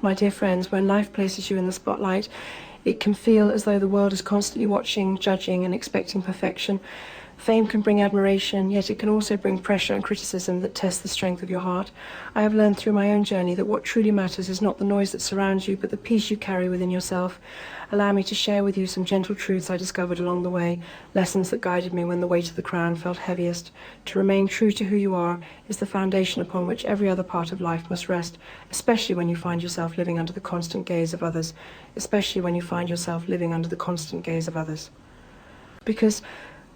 My dear friends, when life places you in the spotlight, it can feel as though the world is constantly watching, judging, and expecting perfection. Fame can bring admiration, yet it can also bring pressure and criticism that test the strength of your heart. I have learned through my own journey that what truly matters is not the noise that surrounds you, but the peace you carry within yourself. Allow me to share with you some gentle truths I discovered along the way, lessons that guided me when the weight of the crown felt heaviest. To remain true to who you are is the foundation upon which every other part of life must rest, especially when you find yourself living under the constant gaze of others. Because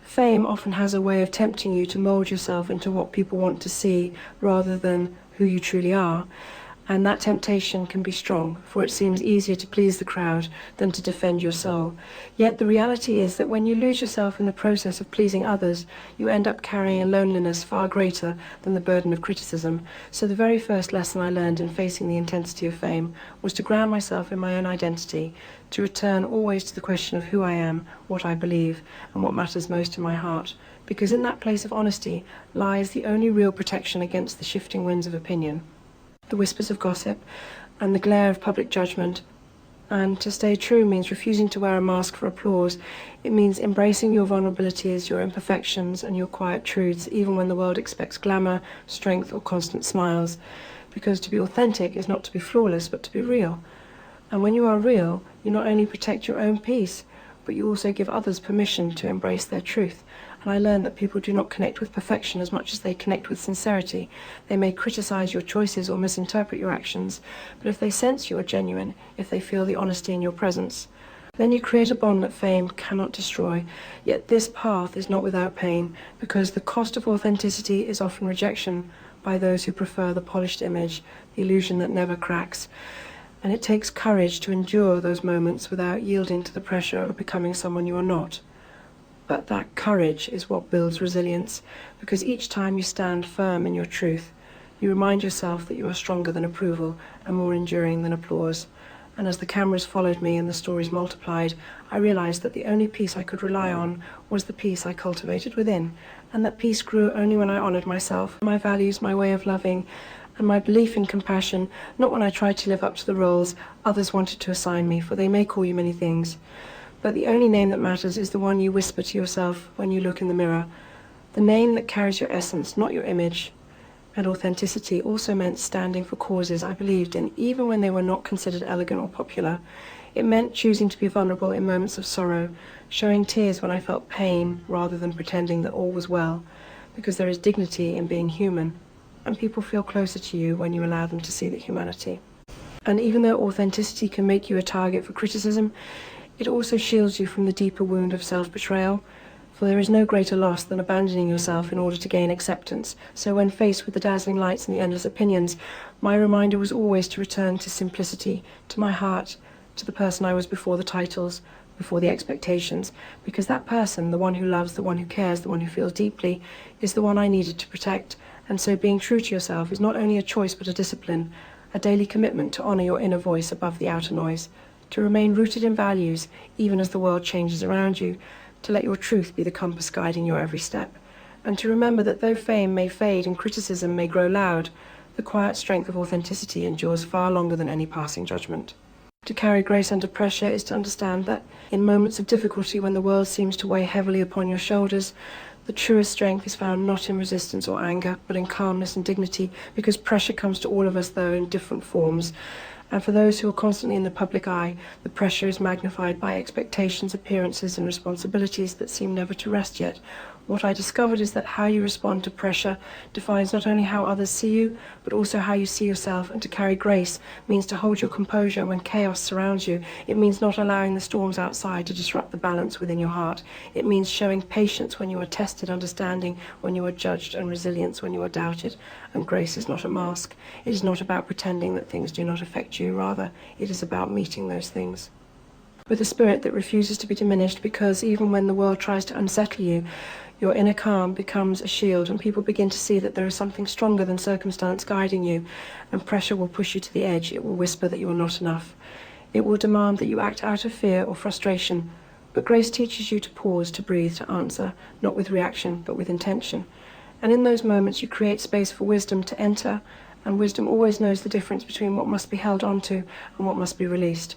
fame often has a way of tempting you to mold yourself into what people want to see rather than who you truly are. And that temptation can be strong, for it seems easier to please the crowd than to defend your soul. Yet the reality is that when you lose yourself in the process of pleasing others, you end up carrying a loneliness far greater than the burden of criticism. So the very first lesson I learned in facing the intensity of fame was to ground myself in my own identity, to return always to the question of who I am, what I believe, and what matters most in my heart. Because in that place of honesty lies the only real protection against the shifting winds of opinion, the whispers of gossip, and the glare of public judgment. And to stay true means refusing to wear a mask for applause. It means embracing your vulnerabilities, your imperfections, and your quiet truths, even when the world expects glamour, strength, or constant smiles. Because to be authentic is not to be flawless, but to be real. And when you are real, you not only protect your own peace, but you also give others permission to embrace their truth. And I learned that people do not connect with perfection as much as they connect with sincerity. They may criticize your choices or misinterpret your actions, but if they sense you are genuine, if they feel the honesty in your presence, then you create a bond that fame cannot destroy. Yet this path is not without pain, because the cost of authenticity is often rejection by those who prefer the polished image, the illusion that never cracks. And it takes courage to endure those moments without yielding to the pressure of becoming someone you are not. But that courage is what builds resilience, because each time you stand firm in your truth, you remind yourself that you are stronger than approval and more enduring than applause. And as the cameras followed me and the stories multiplied, I realized that the only peace I could rely on was the peace I cultivated within, and that peace grew only when I honored myself, my values, my way of loving, and my belief in compassion, not when I tried to live up to the roles others wanted to assign me, for they may call you many things. But the only name that matters is the one you whisper to yourself when you look in the mirror. The name that carries your essence, not your image. And authenticity also meant standing for causes I believed in, even when they were not considered elegant or popular. It meant choosing to be vulnerable in moments of sorrow, showing tears when I felt pain, rather than pretending that all was well, because there is dignity in being human, and people feel closer to you when you allow them to see that humanity. And even though authenticity can make you a target for criticism, it also shields you from the deeper wound of self-betrayal, for there is no greater loss than abandoning yourself in order to gain acceptance. So when faced with the dazzling lights and the endless opinions, my reminder was always to return to simplicity, to my heart, to the person I was before the titles, before the expectations, because that person, the one who loves, the one who cares, the one who feels deeply, is the one I needed to protect. And so being true to yourself is not only a choice but a discipline, a daily commitment to honor your inner voice above the outer noise, to remain rooted in values even as the world changes around you, to let your truth be the compass guiding your every step, and to remember that though fame may fade and criticism may grow loud, the quiet strength of authenticity endures far longer than any passing judgment. To carry grace under pressure is to understand that in moments of difficulty, when the world seems to weigh heavily upon your shoulders, the truest strength is found not in resistance or anger, but in calmness and dignity, because pressure comes to all of us, though in different forms. And for those who are constantly in the public eye, the pressure is magnified by expectations, appearances, and responsibilities that seem never to rest yet. What I discovered is that how you respond to pressure defines not only how others see you, but also how you see yourself. And to carry grace means to hold your composure when chaos surrounds you. It means not allowing the storms outside to disrupt the balance within your heart. It means showing patience when you are tested, understanding when you are judged, and resilience when you are doubted. And grace is not a mask. It is not about pretending that things do not affect you. Rather, it is about meeting those things with a spirit that refuses to be diminished, because even when the world tries to unsettle you, your inner calm becomes a shield, and people begin to see that there is something stronger than circumstance guiding you, and pressure will push you to the edge. It will whisper that you are not enough. It will demand that you act out of fear or frustration, but grace teaches you to pause, to breathe, to answer, not with reaction, but with intention. And in those moments you create space for wisdom to enter, And wisdom always knows the difference between what must be held onto and what must be released.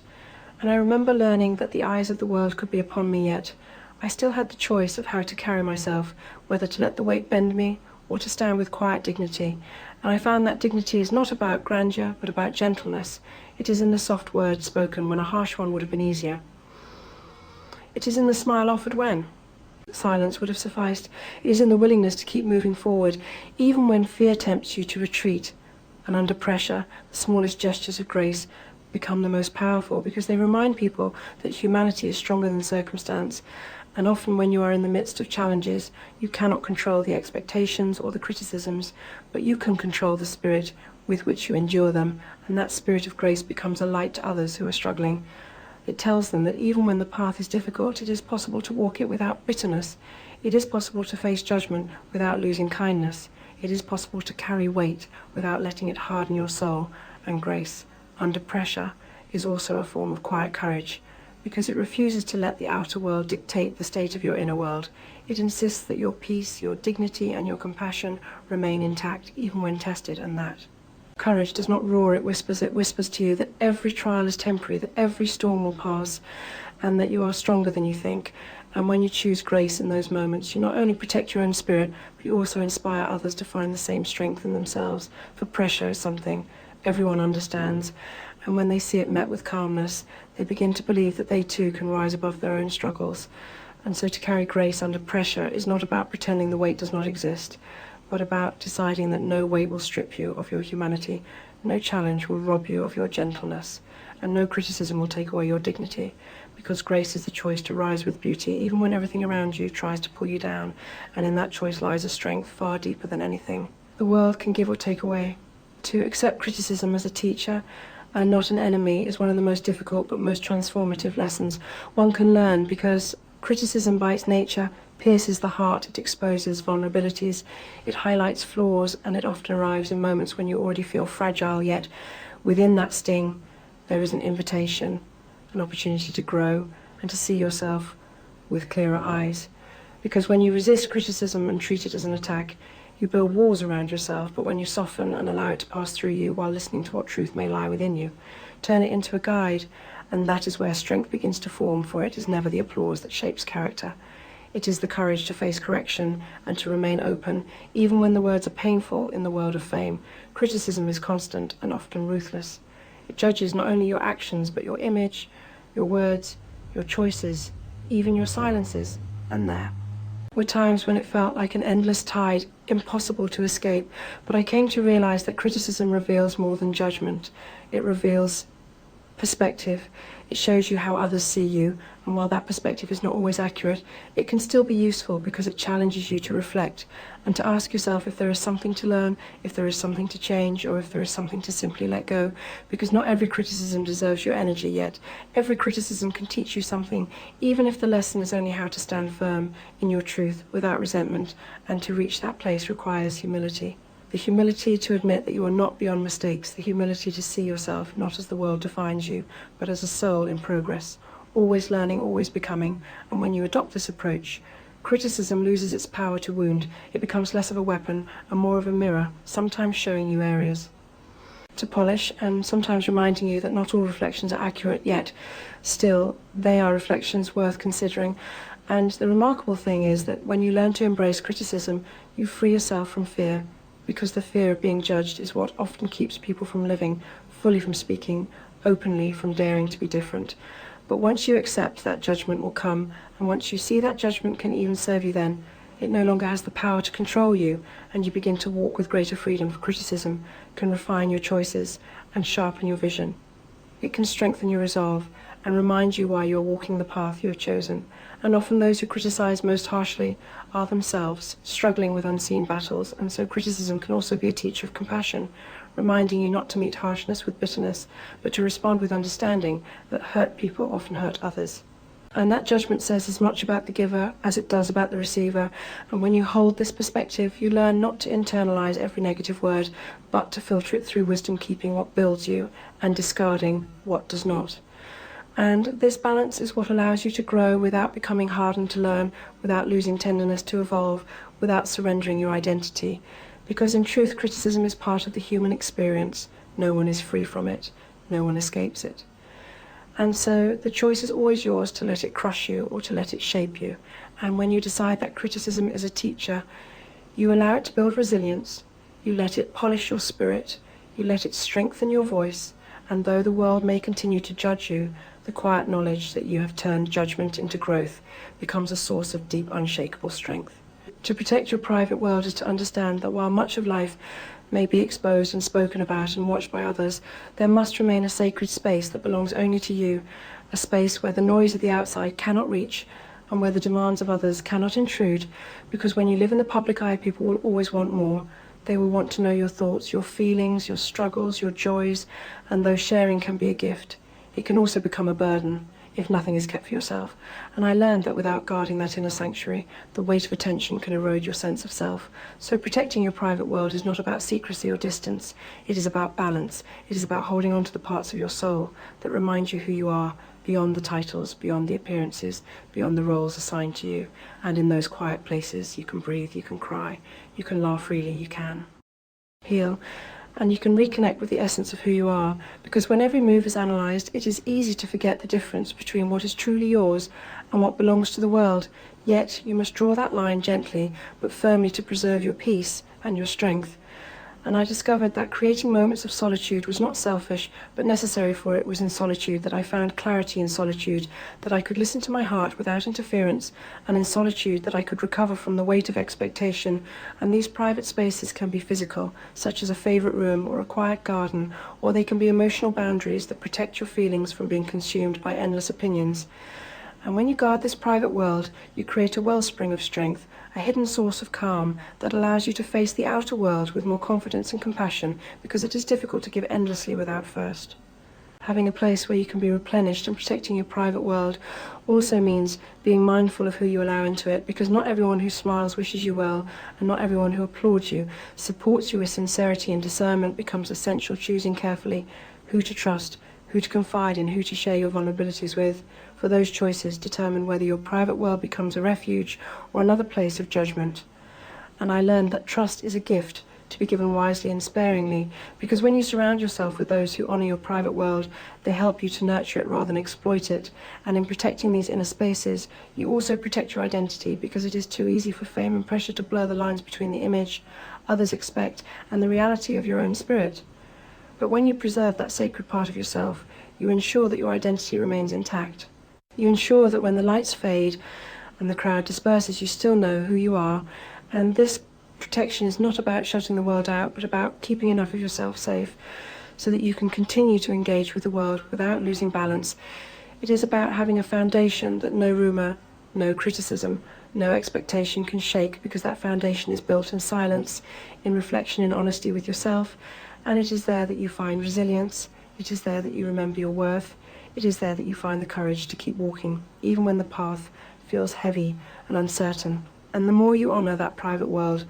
And I remember learning that the eyes of the world could be upon me yet. I still had the choice of how to carry myself, whether to let the weight bend me or to stand with quiet dignity. And I found that dignity is not about grandeur, but about gentleness. It is in the soft words spoken when a harsh one would have been easier. It is in the smile offered when silence would have sufficed. It is in the willingness to keep moving forward, even when fear tempts you to retreat. And under pressure, the smallest gestures of grace become the most powerful, because they remind people that humanity is stronger than circumstance. And often when you are in the midst of challenges, you cannot control the expectations or the criticisms, but you can control the spirit with which you endure them, and that spirit of grace becomes a light to others who are struggling. It tells them that even when the path is difficult, it is possible to walk it without bitterness. It is possible to face judgment without losing kindness. It is possible to carry weight without letting it harden your soul. And grace, under pressure, is also a form of quiet courage, because it refuses to let the outer world dictate the state of your inner world. It insists that your peace, your dignity, and your compassion remain intact, even when tested, and that courage does not roar, it whispers to you that every trial is temporary, that every storm will pass, and that you are stronger than you think. And when you choose grace in those moments, you not only protect your own spirit, but you also inspire others to find the same strength in themselves. For pressure is something everyone understands, and when they see it met with calmness, they begin to believe that they too can rise above their own struggles. And so to carry grace under pressure is not about pretending the weight does not exist, but about deciding that no weight will strip you of your humanity, no challenge will rob you of your gentleness, and no criticism will take away your dignity, because grace is the choice to rise with beauty, even when everything around you tries to pull you down, and in that choice lies a strength far deeper than anything the world can give or take away. To accept criticism as a teacher and not an enemy is one of the most difficult but most transformative lessons one can learn, because criticism by its nature pierces the heart, it exposes vulnerabilities, it highlights flaws, and it often arrives in moments when you already feel fragile, yet within that sting there is an invitation, an opportunity to grow and to see yourself with clearer eyes. Because when you resist criticism and treat it as an attack, you build walls around yourself, but when you soften and allow it to pass through you while listening to what truth may lie within you, turn it into a guide, and that is where strength begins to form, for it is never the applause that shapes character. It is the courage to face correction and to remain open, even when the words are painful in the world of fame. Criticism is constant and often ruthless. It judges not only your actions, but your image, your words, your choices, even your silences. And there were times when it felt like an endless tide, impossible to escape, but I came to realize that criticism reveals more than judgment. It reveals perspective. It shows you how others see you, and while that perspective is not always accurate, it can still be useful because it challenges you to reflect and to ask yourself if there is something to learn, if there is something to change, or if there is something to simply let go. Because not every criticism deserves your energy, yet every criticism can teach you something, even if the lesson is only how to stand firm in your truth without resentment, and to reach that place requires humility. The humility to admit that you are not beyond mistakes, the humility to see yourself not as the world defines you, but as a soul in progress, always learning, always becoming. And when you adopt this approach, criticism loses its power to wound. It becomes less of a weapon and more of a mirror, sometimes showing you areas to polish and sometimes reminding you that not all reflections are accurate, yet still they are reflections worth considering. And the remarkable thing is that when you learn to embrace criticism, you free yourself from fear, because the fear of being judged is what often keeps people from living, fully from speaking, openly from daring to be different. But once you accept that judgment will come, and once you see that judgment can even serve you then, it no longer has the power to control you, and you begin to walk with greater freedom. For criticism can refine your choices and sharpen your vision. It can strengthen your resolve and remind you why you are walking the path you have chosen. And often those who criticize most harshly are themselves struggling with unseen battles, and so criticism can also be a teacher of compassion, reminding you not to meet harshness with bitterness, but to respond with understanding that hurt people often hurt others. And that judgment says as much about the giver as it does about the receiver. And when you hold this perspective, you learn not to internalize every negative word, but to filter it through wisdom, keeping what builds you and discarding what does not. And this balance is what allows you to grow without becoming hardened to learn, without losing tenderness to evolve, without surrendering your identity. Because in truth, criticism is part of the human experience. No one is free from it. No one escapes it. And so the choice is always yours to let it crush you or to let it shape you. And when you decide that criticism is a teacher, you allow it to build resilience, you let it polish your spirit, you let it strengthen your voice, and though the world may continue to judge you, the quiet knowledge that you have turned judgment into growth becomes a source of deep, unshakable strength. To protect your private world is to understand that while much of life may be exposed and spoken about and watched by others, there must remain a sacred space that belongs only to you, a space where the noise of the outside cannot reach and where the demands of others cannot intrude, because when you live in the public eye, people will always want more. They will want to know your thoughts, your feelings, your struggles, your joys, and though sharing can be a gift, it can also become a burden if nothing is kept for yourself. And I learned that without guarding that inner sanctuary, the weight of attention can erode your sense of self. So protecting your private world is not about secrecy or distance. It is about balance. It is about holding on to the parts of your soul that remind you who you are, beyond the titles, beyond the appearances, beyond the roles assigned to you. And in those quiet places, you can breathe, you can cry, you can laugh freely, you can heal. And you can reconnect with the essence of who you are, because when every move is analysed, it is easy to forget the difference between what is truly yours and what belongs to the world. Yet you must draw that line gently but firmly to preserve your peace and your strength. And I discovered that creating moments of solitude was not selfish, but necessary, for it was in solitude that I found clarity, in solitude that I could listen to my heart without interference, and in solitude that I could recover from the weight of expectation. And these private spaces can be physical, such as a favourite room or a quiet garden, or they can be emotional boundaries that protect your feelings from being consumed by endless opinions. And when you guard this private world, you create a wellspring of strength, a hidden source of calm that allows you to face the outer world with more confidence and compassion, because it is difficult to give endlessly without first. Having a place where you can be replenished and protecting your private world also means being mindful of who you allow into it, because not everyone who smiles wishes you well, and not everyone who applauds you, supports you with sincerity and discernment becomes essential, choosing carefully who to trust, who to confide in, who to share your vulnerabilities with. For those choices determine whether your private world becomes a refuge or another place of judgment. And I learned that trust is a gift to be given wisely and sparingly, because when you surround yourself with those who honour your private world, they help you to nurture it rather than exploit it. And in protecting these inner spaces, you also protect your identity, because it is too easy for fame and pressure to blur the lines between the image others expect and the reality of your own spirit. But when you preserve that sacred part of yourself, you ensure that your identity remains intact. You ensure that when the lights fade and the crowd disperses, you still know who you are. And this protection is not about shutting the world out, but about keeping enough of yourself safe so that you can continue to engage with the world without losing balance. It is about having a foundation that no rumour, no criticism, no expectation can shake, because that foundation is built in silence, in reflection, in honesty with yourself. And it is there that you find resilience. It is there that you remember your worth. It is there that you find the courage to keep walking, even when the path feels heavy and uncertain. And the more you honour that private world,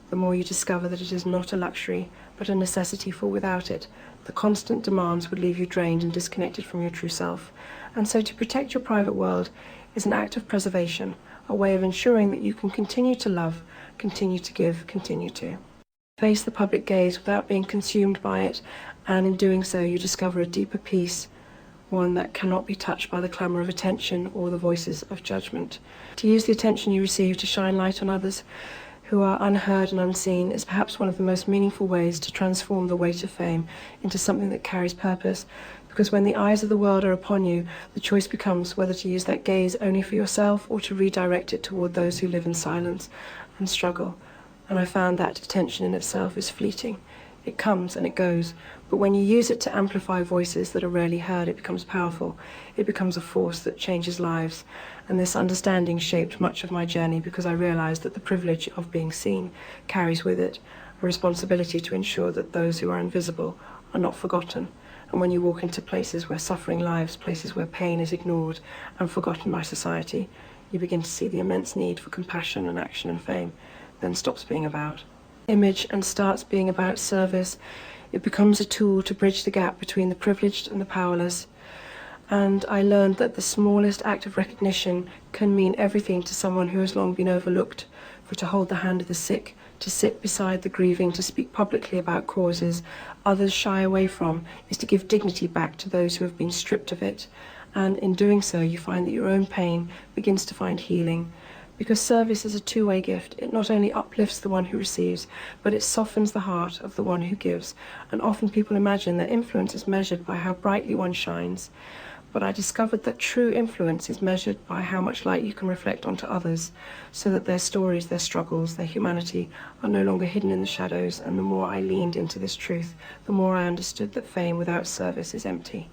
the more you discover that it is not a luxury, but a necessity, for without it, the constant demands would leave you drained and disconnected from your true self. And so to protect your private world is an act of preservation, a way of ensuring that you can continue to love, continue to give, continue to face the public gaze without being consumed by it, and in doing so you discover a deeper peace, one that cannot be touched by the clamour of attention or the voices of judgment. To use the attention you receive to shine light on others who are unheard and unseen is perhaps one of the most meaningful ways to transform the weight of fame into something that carries purpose, because when the eyes of the world are upon you, the choice becomes whether to use that gaze only for yourself or to redirect it toward those who live in silence and struggle. And I found that attention in itself is fleeting. It comes and it goes, but when you use it to amplify voices that are rarely heard, it becomes powerful. It becomes a force that changes lives. And this understanding shaped much of my journey, because I realized that the privilege of being seen carries with it a responsibility to ensure that those who are invisible are not forgotten. And when you walk into places where suffering lives, places where pain is ignored and forgotten by society, you begin to see the immense need for compassion and action, and fame then stops being about image and starts being about service. It becomes a tool to bridge the gap between the privileged and the powerless. And I learned that the smallest act of recognition can mean everything to someone who has long been overlooked. For to hold the hand of the sick, to sit beside the grieving, to speak publicly about causes others shy away from, is to give dignity back to those who have been stripped of it. And in doing so, you find that your own pain begins to find healing. Because service is a two-way gift. It not only uplifts the one who receives, but it softens the heart of the one who gives. And often people imagine that influence is measured by how brightly one shines. But I discovered that true influence is measured by how much light you can reflect onto others, so that their stories, their struggles, their humanity are no longer hidden in the shadows. And the more I leaned into this truth, the more I understood that fame without service is empty,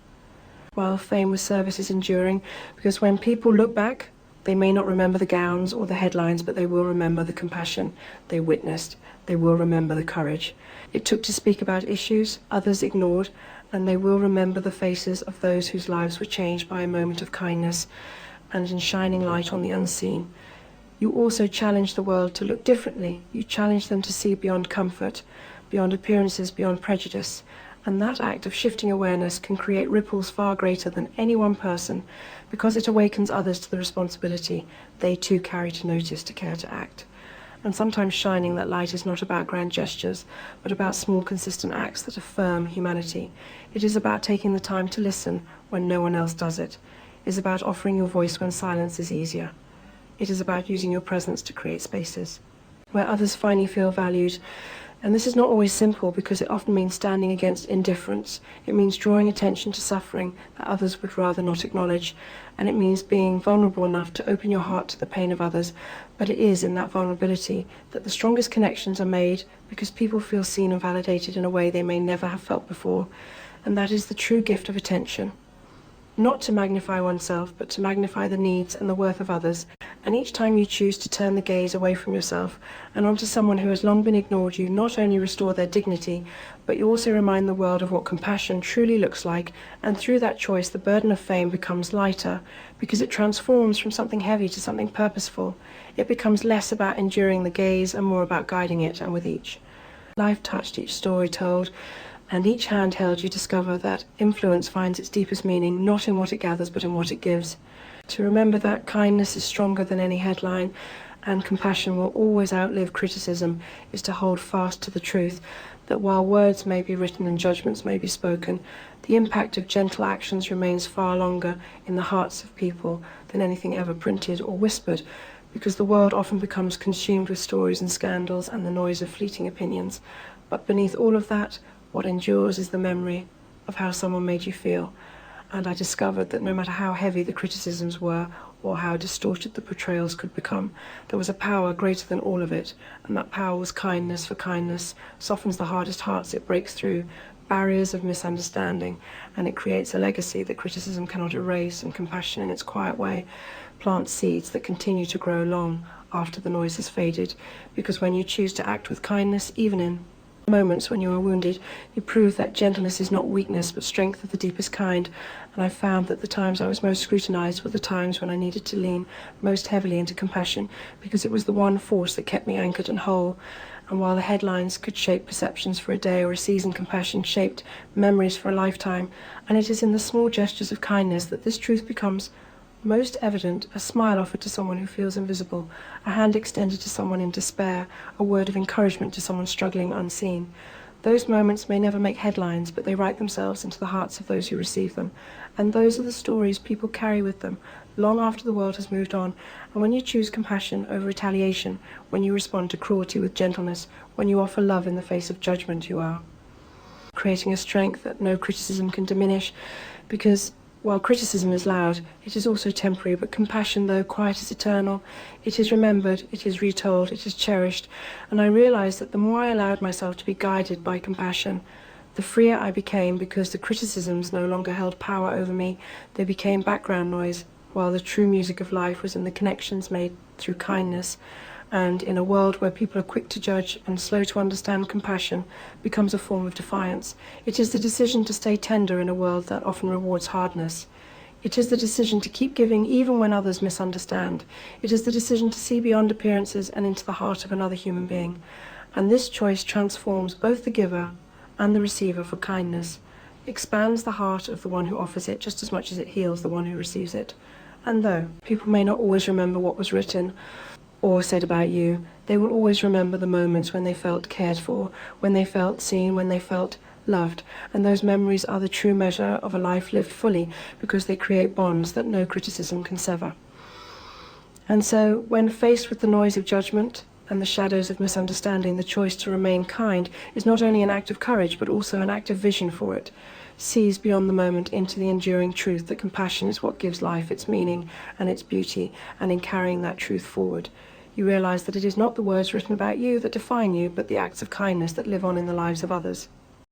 while fame with service is enduring, because when people look back, they may not remember the gowns or the headlines, but they will remember the compassion they witnessed. They will remember the courage it took to speak about issues others ignored, and they will remember the faces of those whose lives were changed by a moment of kindness and in shining light on the unseen. You also challenge the world to look differently. You challenge them to see beyond comfort, beyond appearances, beyond prejudice. And that act of shifting awareness can create ripples far greater than any one person, because it awakens others to the responsibility they too carry to notice, to care, to act. And sometimes shining that light is not about grand gestures, but about small, consistent acts that affirm humanity. It is about taking the time to listen when no one else does it. It is about offering your voice when silence is easier. It is about using your presence to create spaces where others finally feel valued. And this is not always simple, because it often means standing against indifference. It means drawing attention to suffering that others would rather not acknowledge. And it means being vulnerable enough to open your heart to the pain of others. But it is in that vulnerability that the strongest connections are made, because people feel seen and validated in a way they may never have felt before. And that is the true gift of attention. Not to magnify oneself, but to magnify the needs and the worth of others. And each time you choose to turn the gaze away from yourself and onto someone who has long been ignored, you not only restore their dignity, but you also remind the world of what compassion truly looks like. And through that choice, the burden of fame becomes lighter, because it transforms from something heavy to something purposeful. It becomes less about enduring the gaze and more about guiding it. And with each life touched, each story told, and each hand held, you discover that influence finds its deepest meaning not in what it gathers, but in what it gives. To remember that kindness is stronger than any headline, and compassion will always outlive criticism, is to hold fast to the truth that while words may be written and judgments may be spoken, the impact of gentle actions remains far longer in the hearts of people than anything ever printed or whispered, because the world often becomes consumed with stories and scandals and the noise of fleeting opinions. But beneath all of that, what endures is the memory of how someone made you feel. And I discovered that no matter how heavy the criticisms were, or how distorted the portrayals could become, there was a power greater than all of it, and that power was kindness. For kindness softens the hardest hearts. It breaks through barriers of misunderstanding, and it creates a legacy that criticism cannot erase, and compassion in its quiet way plants seeds that continue to grow long after the noise has faded. Because when you choose to act with kindness, even in moments when you are wounded, you prove that gentleness is not weakness, but strength of the deepest kind. And I found that the times I was most scrutinized were the times when I needed to lean most heavily into compassion, because it was the one force that kept me anchored and whole. And while the headlines could shape perceptions for a day or a season, compassion shaped memories for a lifetime. And it is in the small gestures of kindness that this truth becomes most evident: a smile offered to someone who feels invisible, a hand extended to someone in despair, a word of encouragement to someone struggling unseen. Those moments may never make headlines, but they write themselves into the hearts of those who receive them. And those are the stories people carry with them long after the world has moved on. And when you choose compassion over retaliation, when you respond to cruelty with gentleness, when you offer love in the face of judgment, you are creating a strength that no criticism can diminish, because while criticism is loud, it is also temporary, but compassion, though quiet, is eternal. It is remembered, it is retold, it is cherished. And I realized that the more I allowed myself to be guided by compassion, the freer I became, because the criticisms no longer held power over me. They became background noise, while the true music of life was in the connections made through kindness. And in a world where people are quick to judge and slow to understand, compassion becomes a form of defiance. It is the decision to stay tender in a world that often rewards hardness. It is the decision to keep giving even when others misunderstand. It is the decision to see beyond appearances and into the heart of another human being. And this choice transforms both the giver and the receiver, for kindness expands the heart of the one who offers it just as much as it heals the one who receives it. And though people may not always remember what was written, or said about you, they will always remember the moments when they felt cared for, when they felt seen, when they felt loved. And those memories are the true measure of a life lived fully, because they create bonds that no criticism can sever. And so, when faced with the noise of judgment and the shadows of misunderstanding, the choice to remain kind is not only an act of courage, but also an act of vision for it. Sees beyond the moment into the enduring truth that compassion is what gives life its meaning and its beauty, and in carrying that truth forward, you realize that it is not the words written about you that define you, but the acts of kindness that live on in the lives of others.